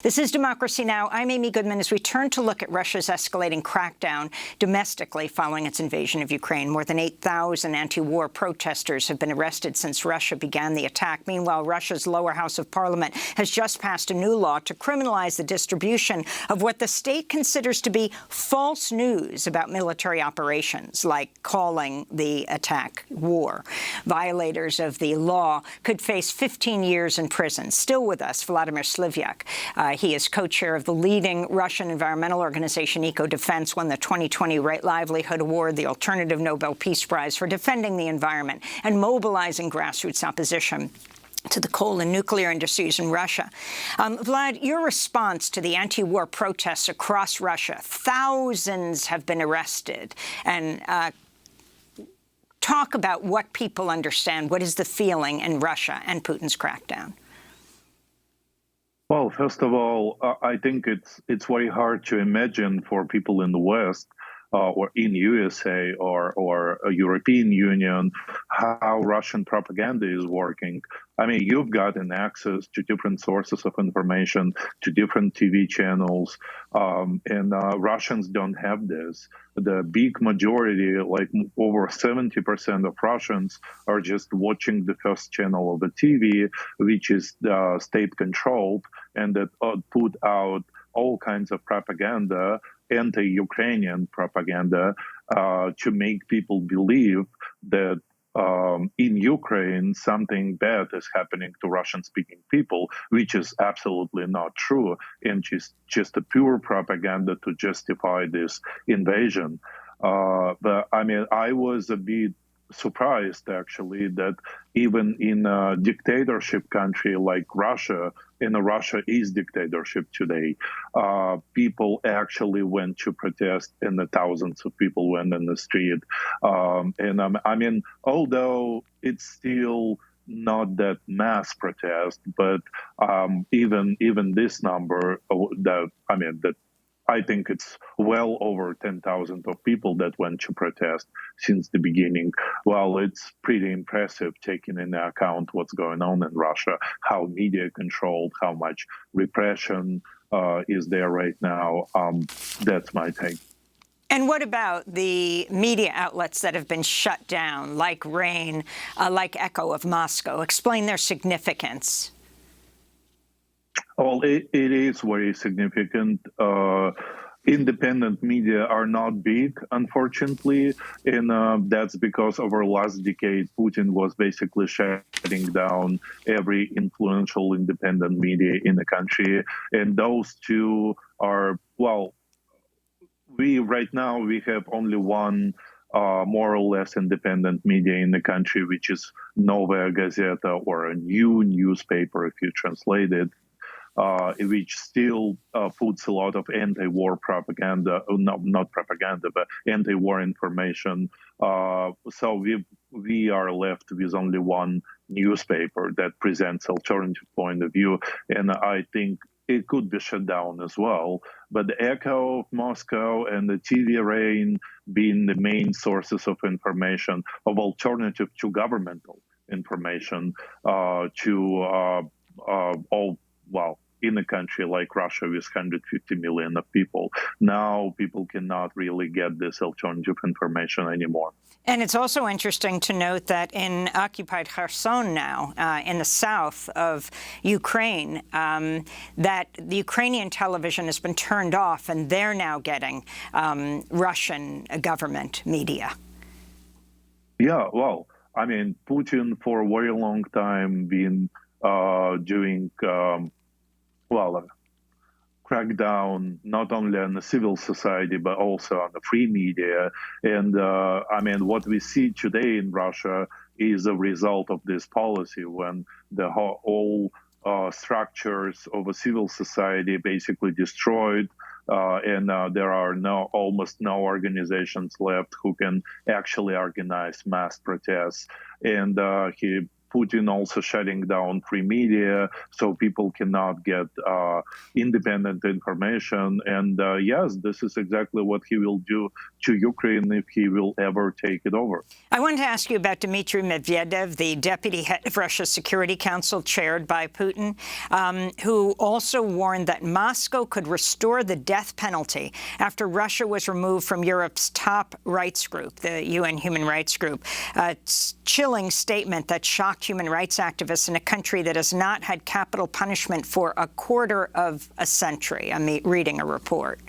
This is Democracy Now! I'm Amy Goodman. As we turn to look at Russia's escalating crackdown domestically following its invasion of Ukraine, more than 8,000 anti-war protesters have been arrested since Russia began the attack. Meanwhile, Russia's lower house of parliament has just passed a new law to criminalize the distribution of what the state considers to be false news about military operations, like calling the attack war. Violators of the law could face 15 years in prison. Still with us, Vladimir Slivyak. He is co-chair of the leading Russian environmental organization, Eco Defense, won the 2020 Right Livelihood Award, the Alternative Nobel Peace Prize, for defending the environment and mobilizing grassroots opposition to the coal and nuclear industries in Russia. Vlad, your response to the anti-war protests across Russia, thousands have been arrested, and talk about what people understand. What is the feeling in Russia and Putin's crackdown? Well, first of all, I think it's very hard to imagine for people in the West or in USA or a European Union how Russian propaganda is working. I mean, you've gotten access to different sources of information, to different TV channels, and Russians don't have this. The big majority, like over 70% of Russians, are just watching the first channel of the TV, which is state-controlled, and that put out all kinds of propaganda, anti-Ukrainian propaganda, to make people believe that in Ukraine something bad is happening to Russian-speaking people, which is absolutely not true, and just a pure propaganda to justify this invasion. But I mean, I was a bit surprised, actually, that even in a dictatorship country like Russia, and Russia is dictatorship today, people actually went to protest, and the thousands of people went in the street. I mean, although it's still not that mass protest, but even this number, that I think it's well over 10,000 of people that went to protest since the beginning. Well, it's pretty impressive taking into account what's going on in Russia, how media controlled, how much repression is there right now. That's my take. And what about the media outlets that have been shut down, like RAIN, like Echo of Moscow? Explain their significance. Well, it is very significant. Independent media are not big, unfortunately, and that's because over the last decade, Putin was basically shutting down every influential independent media in the country. And those two are, well, right now we have only one more or less independent media in the country, which is Novaya Gazeta, or a new newspaper if you translate it. Which still puts a lot of anti-war propaganda, not propaganda, but anti-war information. So we are left with only one newspaper that presents alternative point of view, and I think it could be shut down as well. But the Echo of Moscow and the TV RAIN being the main sources of information, of alternative to governmental information, to all, well, in a country like Russia with 150 million of people, now people cannot really get this alternative information anymore. And it's also interesting to note that in occupied Kherson now, in the south of Ukraine, that the Ukrainian television has been turned off, and they're now getting Russian government media. Yeah, well, I mean, Putin for a very long time been doing crackdown not only on the civil society but also on the free media. And I mean, what we see today in Russia is a result of this policy, when the whole structures of a civil society basically destroyed, and there are almost no organizations left who can actually organize mass protests. And he Putin also shutting down free media, so people cannot get independent information. And yes, this is exactly what he will do to Ukraine if he will ever take it over. I wanted to ask you about Dmitry Medvedev, the deputy head of Russia's Security Council chaired by Putin, who also warned that Moscow could restore the death penalty after Russia was removed from Europe's top rights group, the UN Human Rights Group. A chilling statement that shocked human rights activists in a country that has not had capital punishment for a quarter of a century. I'm reading a report.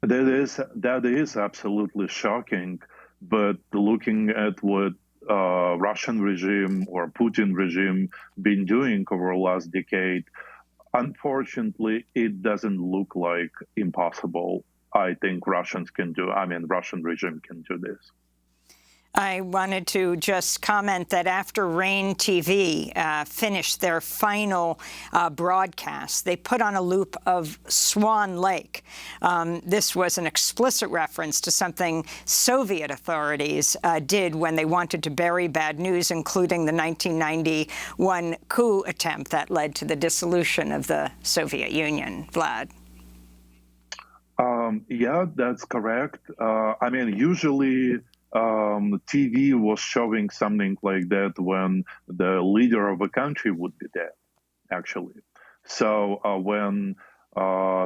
That is absolutely shocking. But looking at what Russian regime or Putin regime been doing over the last decade, unfortunately, it doesn't look like impossible. I think Russian regime can do this. I wanted to just comment that after Rain TV finished their final broadcast, they put on a loop of Swan Lake. This was an explicit reference to something Soviet authorities did when they wanted to bury bad news, including the 1991 coup attempt that led to the dissolution of the Soviet Union. Vlad. Yeah, that's correct. Usually TV was showing something like that when the leader of a country would be dead, actually. So when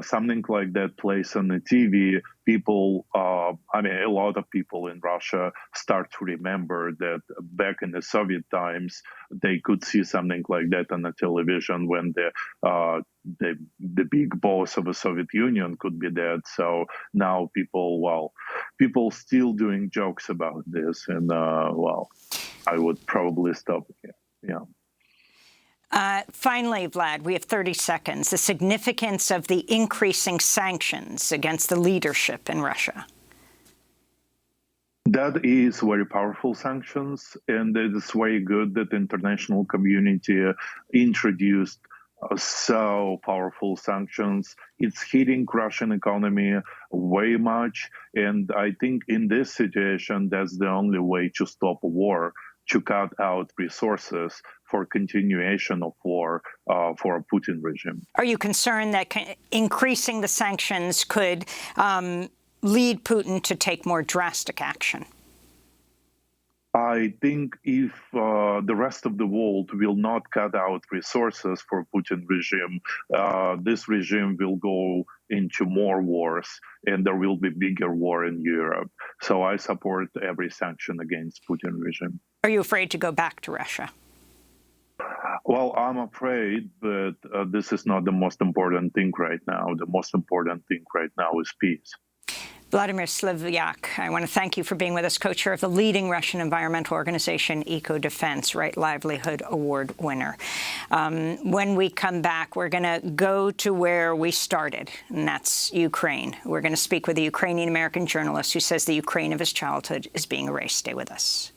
something like that plays on the TV, people, a lot of people in Russia start to remember that back in the Soviet times, they could see something like that on the television when the big boss of the Soviet Union could be dead. So now people still doing jokes about this, and I would probably stop here. Yeah. Finally, Vlad, we have 30 seconds. The significance of the increasing sanctions against the leadership in Russia. That is very powerful sanctions, and it is very good that the international community introduced so powerful sanctions. It's hitting Russian economy way much, and I think in this situation, that's the only way to stop a war, to cut out resources for continuation of war for a Putin regime. Are you concerned that increasing the sanctions could lead Putin to take more drastic action? I think if the rest of the world will not cut out resources for Putin regime, this regime will go into more wars, and there will be bigger war in Europe. So I support every sanction against Putin regime. Are you afraid to go back to Russia? Well, I'm afraid, but this is not the most important thing right now. The most important thing right now is peace. Vladimir Slivyak, I want to thank you for being with us, co-chair of the leading Russian environmental organization, Eco-Defense, Right Livelihood Award winner. When we come back, we're going to go to where we started, and that's Ukraine. We're going to speak with a Ukrainian-American journalist who says the Ukraine of his childhood is being erased. Stay with us.